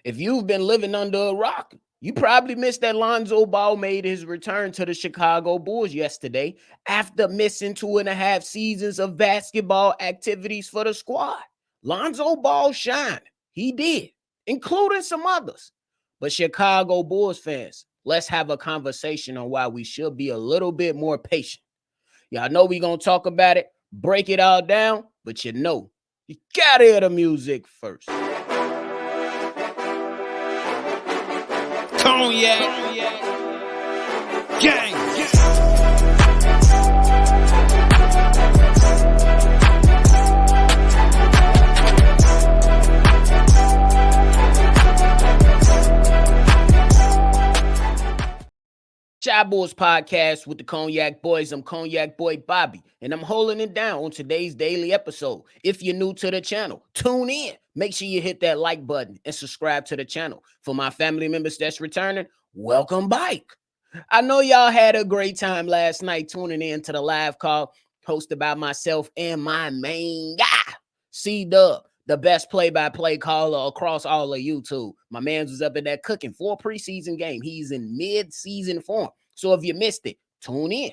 If you've been living under a rock, you probably missed that Lonzo Ball made his return to the Chicago Bulls yesterday after missing 2.5 seasons of basketball activities for the squad. Lonzo Ball shined. He did, including some others. But Chicago Bulls fans, let's have a conversation on why we should be a little bit more patient. Y'all know we gonna talk about it, break it all down, but you gotta hear the music first. Cognac gang. Shy Boys Podcast with the Cognac Boys. I'm Cognac Boy Bobby, and I'm holding it down on today's daily episode. If you're new to the channel, tune in. Make sure you hit that like button and subscribe to the channel. For my family members that's returning, welcome back. I know y'all had a great time last night tuning in to the live call hosted by myself and my main guy, C-Dub, the best play-by-play caller across all of YouTube. My man's was up in that cooking for a preseason game. He's in mid-season form. So if you missed it, tune in.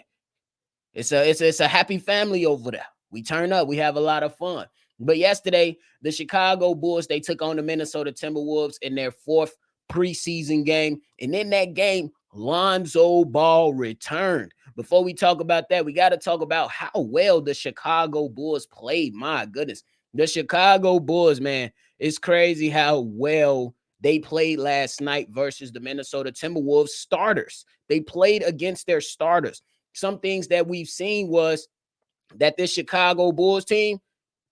It's a happy family over there. We turn up. We have a lot of fun. But yesterday, the Chicago Bulls, they took on the Minnesota Timberwolves in their fourth preseason game. And in that game, Lonzo Ball returned. Before we talk about that, we got to talk about how well the Chicago Bulls played. My goodness. The Chicago Bulls, man, it's crazy how well they played last night versus the Minnesota Timberwolves starters. They played against their starters. Some things that we've seen was that this Chicago Bulls team,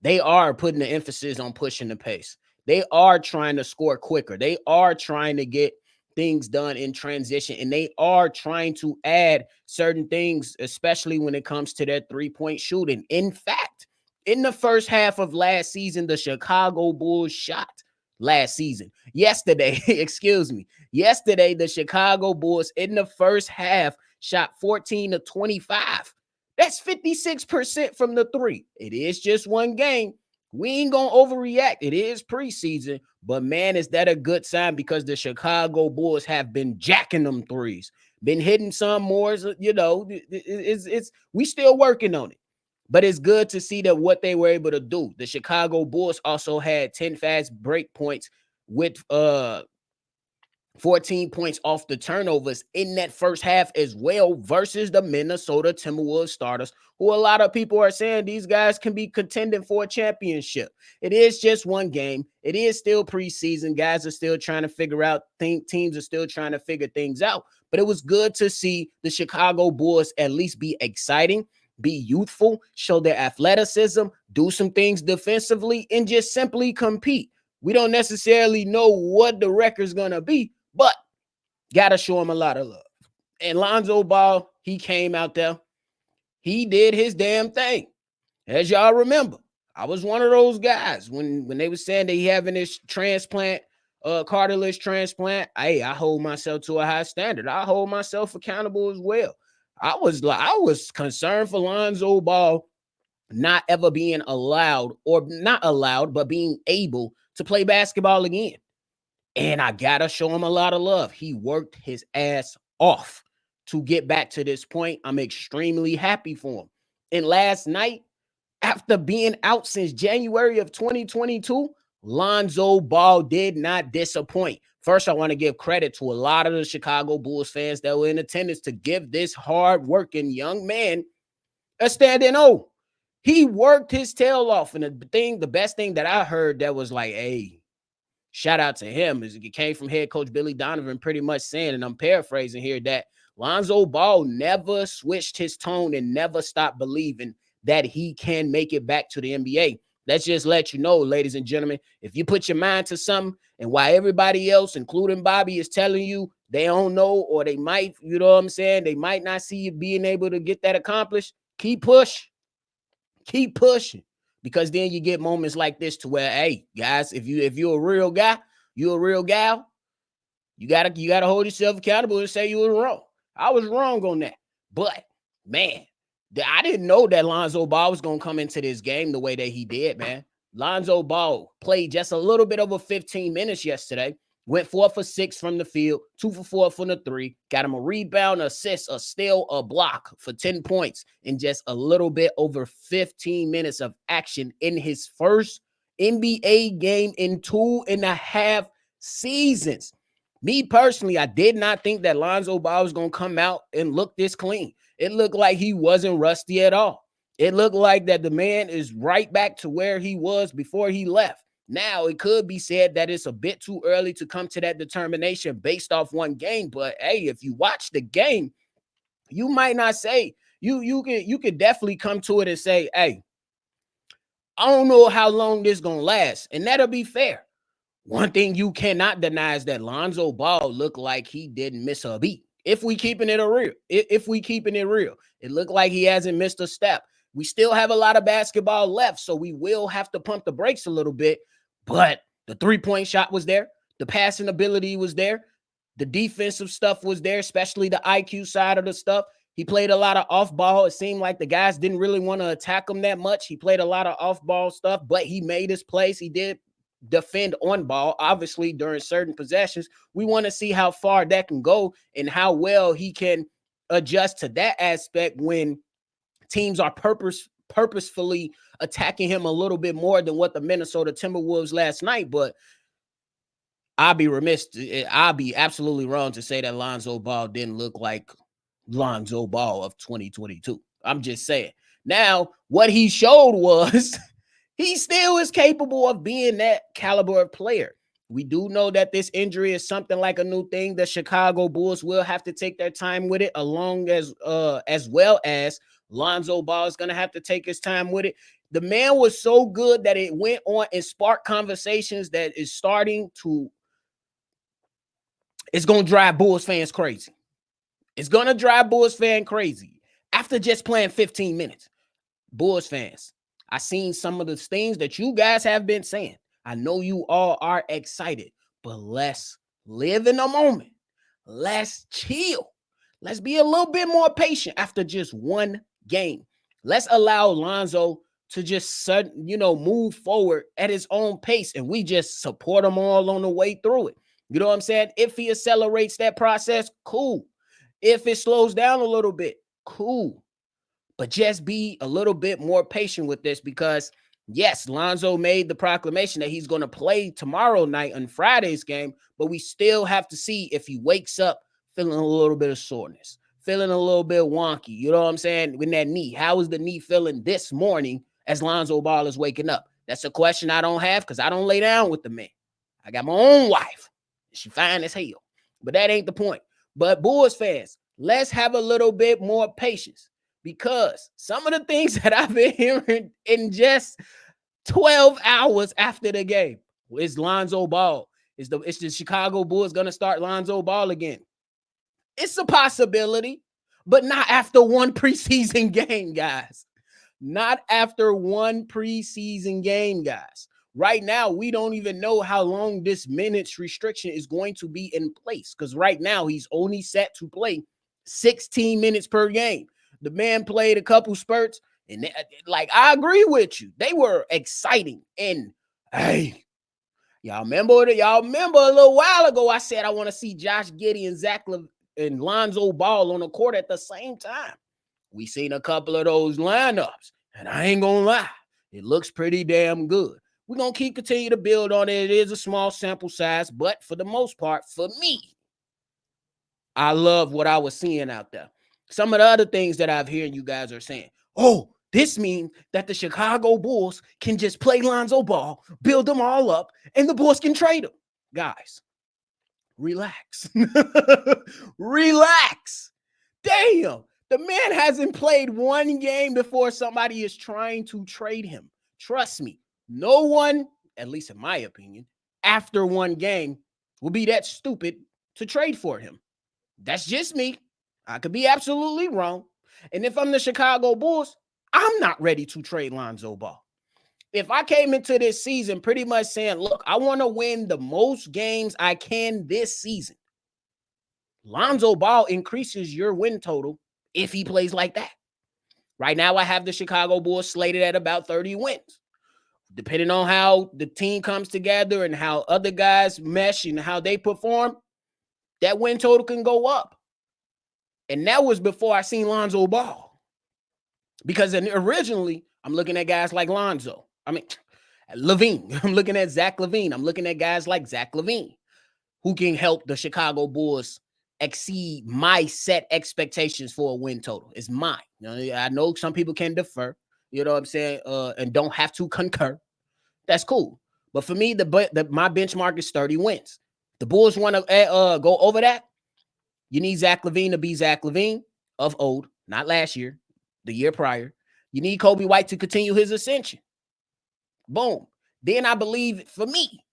they are putting the emphasis on pushing the pace. They are trying to score quicker. They are trying to get things done in transition, and they are trying to add certain things, especially when it comes to their three-point shooting. In fact, in the first half of last season, the Chicago Bulls shot yesterday, the Chicago Bulls in the first half shot 14 to 25. That's 56% from the three. It is just one game. We ain't going to overreact. It is preseason, but man, is that a good sign because the Chicago Bulls have been jacking them threes, been hitting some more, we still working on it. But it's good to see that what they were able to do. The Chicago Bulls also had 10 fast break points with 14 points off the turnovers in that first half as well versus the Minnesota Timberwolves starters, who a lot of people are saying these guys can be contending for a championship. It is just one game. It is still preseason. Guys are still trying to figure out things. Teams are still trying to figure things out. But it was good to see the Chicago Bulls at least be exciting, be youthful, show their athleticism, do some things defensively, and just simply compete. We don't necessarily know what the record's going to be, but got to show him a lot of love. And Lonzo Ball, he came out there. He did his damn thing. As y'all remember, I was one of those guys when they were saying that he having this transplant, cartilage transplant. I hold myself to a high standard. I hold myself accountable as well. I was concerned for Lonzo Ball not ever being allowed, or not allowed, but being able to play basketball again. And I got to show him a lot of love. He worked his ass off to get back to this point. I'm extremely happy for him. And last night, after being out since January of 2022, Lonzo Ball did not disappoint. First, I want to give credit to a lot of the Chicago Bulls fans that were in attendance to give this hard-working young man a standing O. He worked his tail off. And the best thing that I heard that was like, hey, shout out to him, is it came from head coach Billy Donovan pretty much saying, and I'm paraphrasing here, that Lonzo Ball never switched his tone and never stopped believing that he can make it back to the NBA. Let's just let you know, ladies and gentlemen, if you put your mind to something, and while everybody else, including Bobby, is telling you they don't know, or they might, you know what I'm saying, they might not see you being able to get that accomplished, keep pushing. Keep pushing. Because then you get moments like this to where, hey, guys, if you're a real guy, you're a real gal, you gotta hold yourself accountable and say you were wrong. I was wrong on that. But, man, I didn't know that Lonzo Ball was going to come into this game the way that he did, man. Lonzo Ball played just a little bit over 15 minutes yesterday, Went 4 for 6 from the field, 2 for 4 from the three. Got him a rebound, assist, a steal, a block for 10 points in just a little bit over 15 minutes of action in his first NBA game in 2.5 seasons. Me personally, I did not think that Lonzo Ball was going to come out and look this clean. It looked like he wasn't rusty at all. It looked like that the man is right back to where he was before he left. Now, it could be said that it's a bit too early to come to that determination based off one game. But hey, if you watch the game, you might not say you could definitely come to it and say, hey, I don't know how long this gonna last, and that'll be fair. One thing you cannot deny is that Lonzo Ball looked like he didn't miss a beat. If we keeping it real, it looked like he hasn't missed a step. We still have a lot of basketball left, so we will have to pump the brakes a little bit. But the three-point shot was there. The passing ability was there. The defensive stuff was there, especially the IQ side of the stuff. He played a lot of off-ball. It seemed like the guys didn't really want to attack him that much. He played a lot of off-ball stuff, but he made his plays. He did defend on ball, obviously, during certain possessions. We want to see how far that can go and how well he can adjust to that aspect when teams are purposefully attacking him a little bit more than what the Minnesota Timberwolves last night. But I'll be absolutely wrong to say that Lonzo Ball didn't look like Lonzo Ball of 2022. I'm just saying. Now, what he showed was he still is capable of being that caliber of player. We do know that this injury is something like a new thing. The Chicago Bulls will have to take their time with it, along as well as Lonzo Ball is going to have to take his time with it. The man was so good that it went on and sparked conversations that is it's going to drive Bulls fans crazy. It's going to drive Bulls fans crazy after just playing 15 minutes. Bulls fans, I seen some of the things that you guys have been saying. I know you all are excited, but let's live in the moment. Let's chill. Let's be a little bit more patient after just one game. Let's allow Lonzo to just move forward at his own pace, and we just support him all on the way through it. You know what I'm saying? If he accelerates that process, cool. If it slows down a little bit, cool. But just be a little bit more patient with this because, yes, Lonzo made the proclamation that he's going to play tomorrow night on Friday's game, but we still have to see if he wakes up feeling a little bit of soreness, feeling a little bit wonky. You know what I'm saying? With that knee. How is the knee feeling this morning as Lonzo Ball is waking up? That's a question I don't have because I don't lay down with the man. I got my own wife. She fine as hell. But that ain't the point. But Bulls fans, let's have a little bit more patience. Because some of the things that I've been hearing in just 12 hours after the game is Lonzo Ball. Is the Chicago Bulls going to start Lonzo Ball again? It's a possibility, but not after one preseason game, guys. Not after one preseason game, guys. Right now, we don't even know how long this minutes restriction is going to be in place because right now he's only set to play 16 minutes per game. The man played a couple spurts, and I agree with you. They were exciting. And hey, y'all remember a little while ago I said I want to see Josh Giddey and Zach and Lonzo Ball on the court at the same time. We seen a couple of those lineups, and I ain't gonna lie, it looks pretty damn good. We're gonna continue to build on it. It is a small sample size, but for the most part, for me, I love what I was seeing out there. Some of the other things that I've heard you guys are saying, oh, this means that the Chicago Bulls can just play Lonzo Ball, build them all up, and the Bulls can trade them. Guys, relax. Relax. Damn. The man hasn't played one game before somebody is trying to trade him. Trust me, no one, at least in my opinion, after one game will be that stupid to trade for him. That's just me. I could be absolutely wrong. And if I'm the Chicago Bulls, I'm not ready to trade Lonzo Ball. If I came into this season pretty much saying, look, I want to win the most games I can this season, Lonzo Ball increases your win total if he plays like that. Right now, I have the Chicago Bulls slated at about 30 wins. Depending on how the team comes together and how other guys mesh and how they perform, that win total can go up. And that was before I seen Lonzo ball. Because originally, I'm looking at guys like Lonzo. Levine. I'm looking at Zach Levine. I'm looking at guys like Zach Levine, who can help the Chicago Bulls exceed my set expectations for a win total. It's mine. I know some people can defer, you know what I'm saying, and don't have to concur. That's cool. But for me, my benchmark is 30 wins. The Bulls want to go over that. You need Zach Levine to be Zach Levine of old, not last year, the year prior. You need Kobe White to continue his ascension. Boom. Then I believe, for me,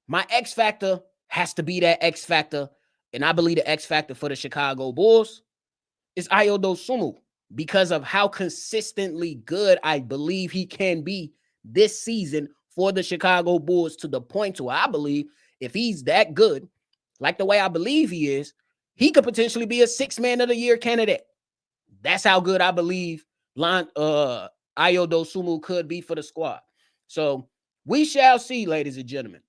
my X factor has to be that X factor. And I believe the X factor for the Chicago Bulls is Ayo Dosunmu, because of how consistently good I believe he can be this season for the Chicago Bulls, to the point to where I believe if he's that good, like the way I believe he is, he could potentially be a 6th man of the year candidate. That's how good I believe Ayo Dosunmu could be for the squad. So we shall see, ladies and gentlemen.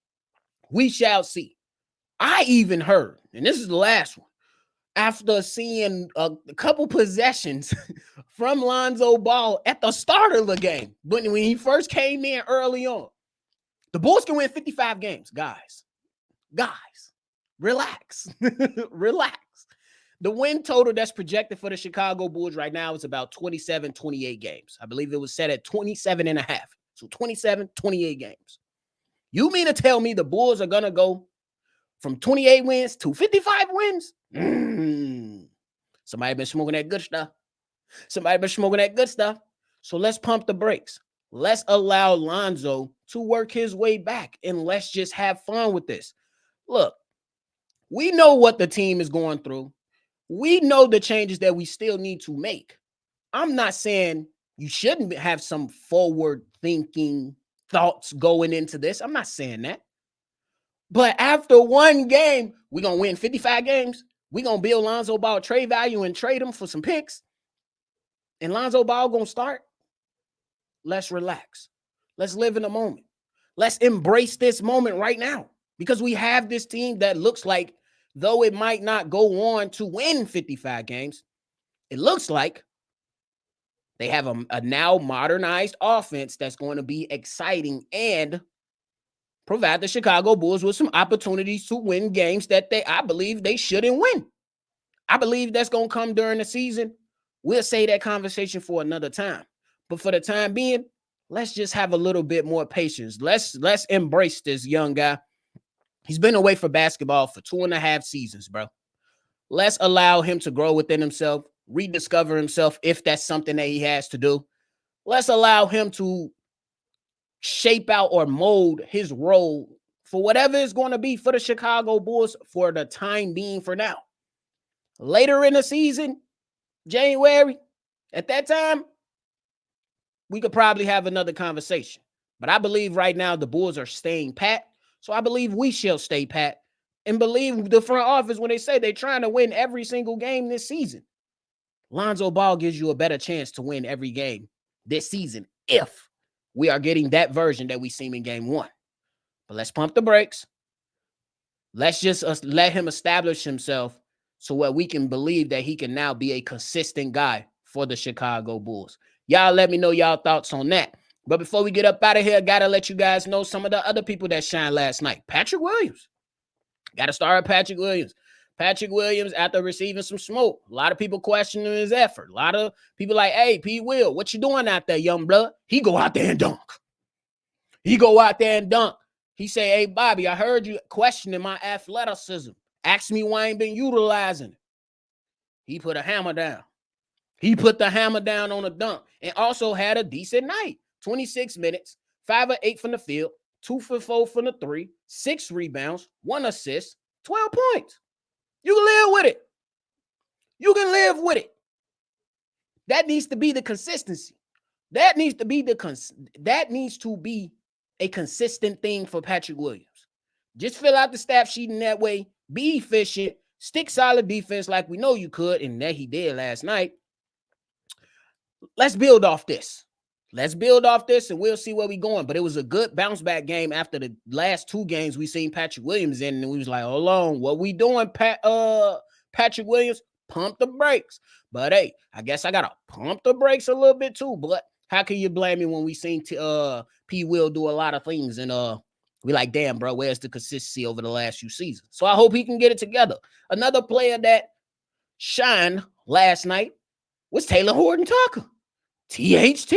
We shall see. I even heard, and this is the last one, after seeing a couple possessions from Lonzo Ball at the start of the game, but when he first came in early on, the Bulls can win 55 games, guys. Relax. Relax. The win total that's projected for the Chicago Bulls right now is about 27, 28 games. I believe it was set at 27 and a half. So 27, 28 games. You mean to tell me the Bulls are going to go from 28 wins to 55 wins? Somebody been smoking that good stuff. So let's pump the brakes. Let's allow Lonzo to work his way back, and let's just have fun with this. Look, we know what the team is going through. We know the changes that we still need to make. I'm not saying you shouldn't have some forward-thinking thoughts going into this. I'm not saying that. But after one game, we're going to win 55 games. We're going to build Lonzo Ball trade value and trade him for some picks. And Lonzo Ball going to start. Let's relax. Let's live in the moment. Let's embrace this moment right now, because we have this team that looks like, though it might not go on to win 55 games, it looks like they have a now modernized offense that's going to be exciting and provide the Chicago Bulls with some opportunities to win games that I believe they shouldn't win. I believe that's going to come during the season. We'll say that conversation for another time. But for the time being, let's just have a little bit more patience. Let's embrace this young guy. He's been away from basketball for 2.5 seasons, bro. Let's allow him to grow within himself, rediscover himself if that's something that he has to do. Let's allow him to shape out or mold his role for whatever it's going to be for the Chicago Bulls for the time being for now. Later in the season, January, at that time, we could probably have another conversation. But I believe right now the Bulls are staying pat. So I believe we shall stay pat and believe the front office when they say they're trying to win every single game this season. Lonzo Ball gives you a better chance to win every game this season if we are getting that version that we seen in game 1. But let's pump the brakes. Let's just let him establish himself so that we can believe that he can now be a consistent guy for the Chicago Bulls. Y'all let me know y'all thoughts on that. But before we get up out of here, I got to let you guys know some of the other people that shined last night. Patrick Williams. Got to start with Patrick Williams. Patrick Williams, after receiving some smoke, a lot of people questioning his effort. A lot of people like, hey, P. Will, what you doing out there, young blood? He go out there and dunk. He say, hey, Bobby, I heard you questioning my athleticism. Ask me why I ain't been utilizing it. He put a hammer down. He put the hammer down on a dunk and also had a decent night. 26 minutes, 5 of 8 from the field, 2 for 4 from the 3, 6 rebounds, 1 assist, 12 points. You can live with it. That needs to be the consistency. That needs to be a consistent thing for Patrick Williams. Just fill out the stat sheet in that way. Be efficient. Stick solid defense like we know you could, and that he did last night. Let's build off this. Let's build off this and we'll see where we going. But it was a good bounce back game after the last two games we seen Patrick Williams in, and we was like, hold on, what we doing, Patrick Williams? Pump the brakes. But hey, I guess I gotta pump the brakes a little bit too. But how can you blame me when we seen P Will do a lot of things and we like, damn, bro, where's the consistency over the last few seasons? So I hope he can get it together. Another player that shined last night was Taylor Horton Tucker. THT.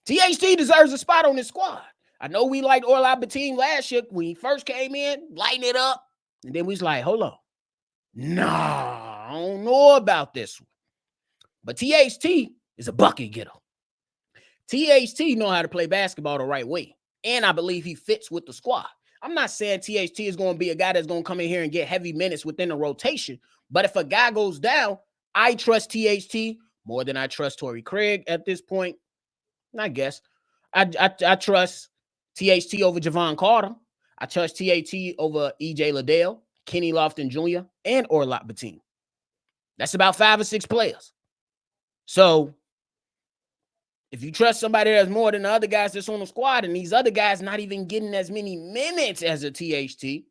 THT deserves a spot on this squad. I know we liked Orlov Bateen last year when he first came in, lighting it up. And then we was like, hold on. Nah, I don't know about this one. But THT is a bucket getter. THT know how to play basketball the right way. And I believe he fits with the squad. I'm not saying THT is going to be a guy that's going to come in here and get heavy minutes within the rotation. But if a guy goes down, I trust THT more than I trust Torrey Craig at this point. I guess. I trust THT over Javon Carter. I trust THT over EJ Liddell, Kenny Lofton Jr., and Orlov Bateen. That's about 5 or 6 players. So if you trust somebody that's more than the other guys that's on the squad, and these other guys not even getting as many minutes as a THT,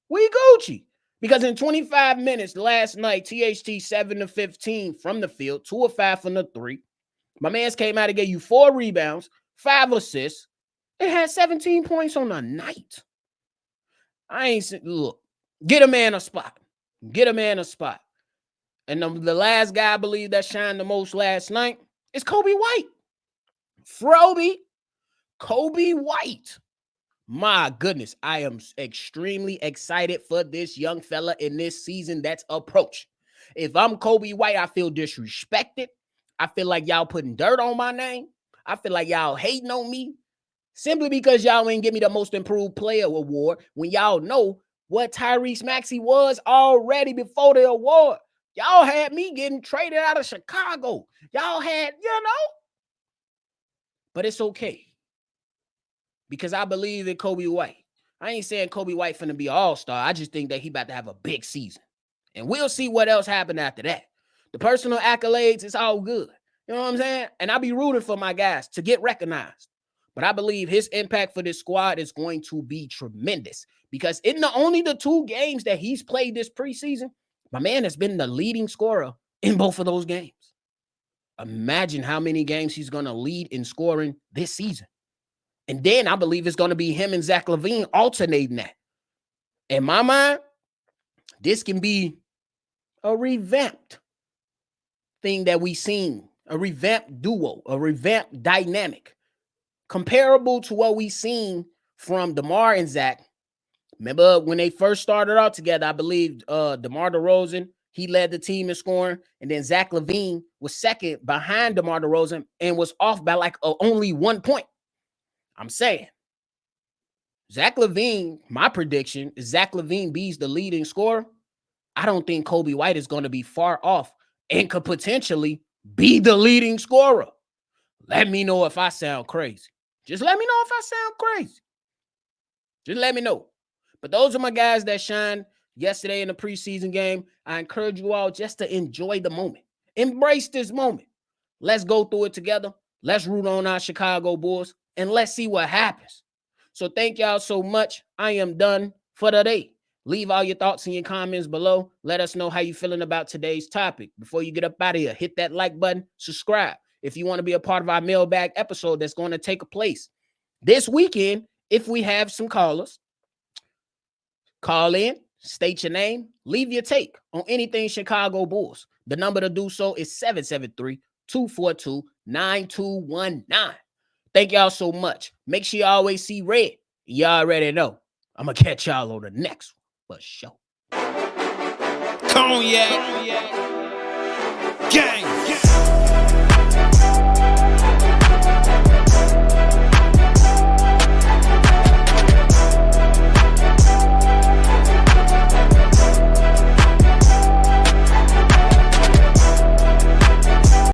we Gucci. Because in 25 minutes last night, THT 7 of 15 from the field, 2 of 5 from the 3. My man's came out and gave you 4 rebounds, 5 assists. It had 17 points on the night. I ain't look. Get a man a spot. Get a man a spot. And the last guy I believe that shined the most last night is Kobe White. Kobe White. My goodness, I am extremely excited for this young fella in this season that's approaching. If I'm Kobe White, I feel disrespected. I feel like y'all putting dirt on my name. I feel like y'all hating on me simply because y'all ain't give me the most improved player award when y'all know what Tyrese Maxey was already before the award. Y'all had me getting traded out of Chicago. Y'all had, but it's okay because I believe in Kobe White. I ain't saying Kobe White finna be an all-star. I just think that he about to have a big season. And we'll see what else happened after that. The personal accolades, it's all good. You know what I'm saying? And I'll be rooting for my guys to get recognized. But I believe his impact for this squad is going to be tremendous because in only the 2 games that he's played this preseason, my man has been the leading scorer in both of those games. Imagine how many games he's going to lead in scoring this season. And then I believe it's going to be him and Zach LaVine alternating that. In my mind, this can be a revamped thing that we've seen, a revamped duo, a revamped dynamic, comparable to what we've seen from DeMar and Zach. Remember when they first started out together, I believe DeMar DeRozan, he led the team in scoring, and then Zach LaVine was second behind DeMar DeRozan and was off by like only 1 point. I'm saying Zach LaVine, my prediction is Zach LaVine be's the leading scorer. I don't think Kobe White is going to be far off and could potentially be the leading scorer. Let me know if I sound crazy. Just let me know if I sound crazy. Just let me know. But those are my guys that shined yesterday in the preseason game. I encourage you all just to enjoy the moment. Embrace this moment. Let's go through it together. Let's root on our Chicago Bulls, and let's see what happens. So thank y'all so much. I am done for today. Leave all your thoughts and your comments below. Let us know how you're feeling about today's topic. Before you get up out of here, hit that like button, subscribe. If you want to be a part of our mailbag episode that's going to take place this weekend, if we have some callers, call in, state your name, leave your take on anything Chicago Bulls. The number to do so is 773-242-9219. Thank y'all so much. Make sure you always see red. Y'all already know. I'm going to catch y'all on the next one for sure. Cognac. Gang.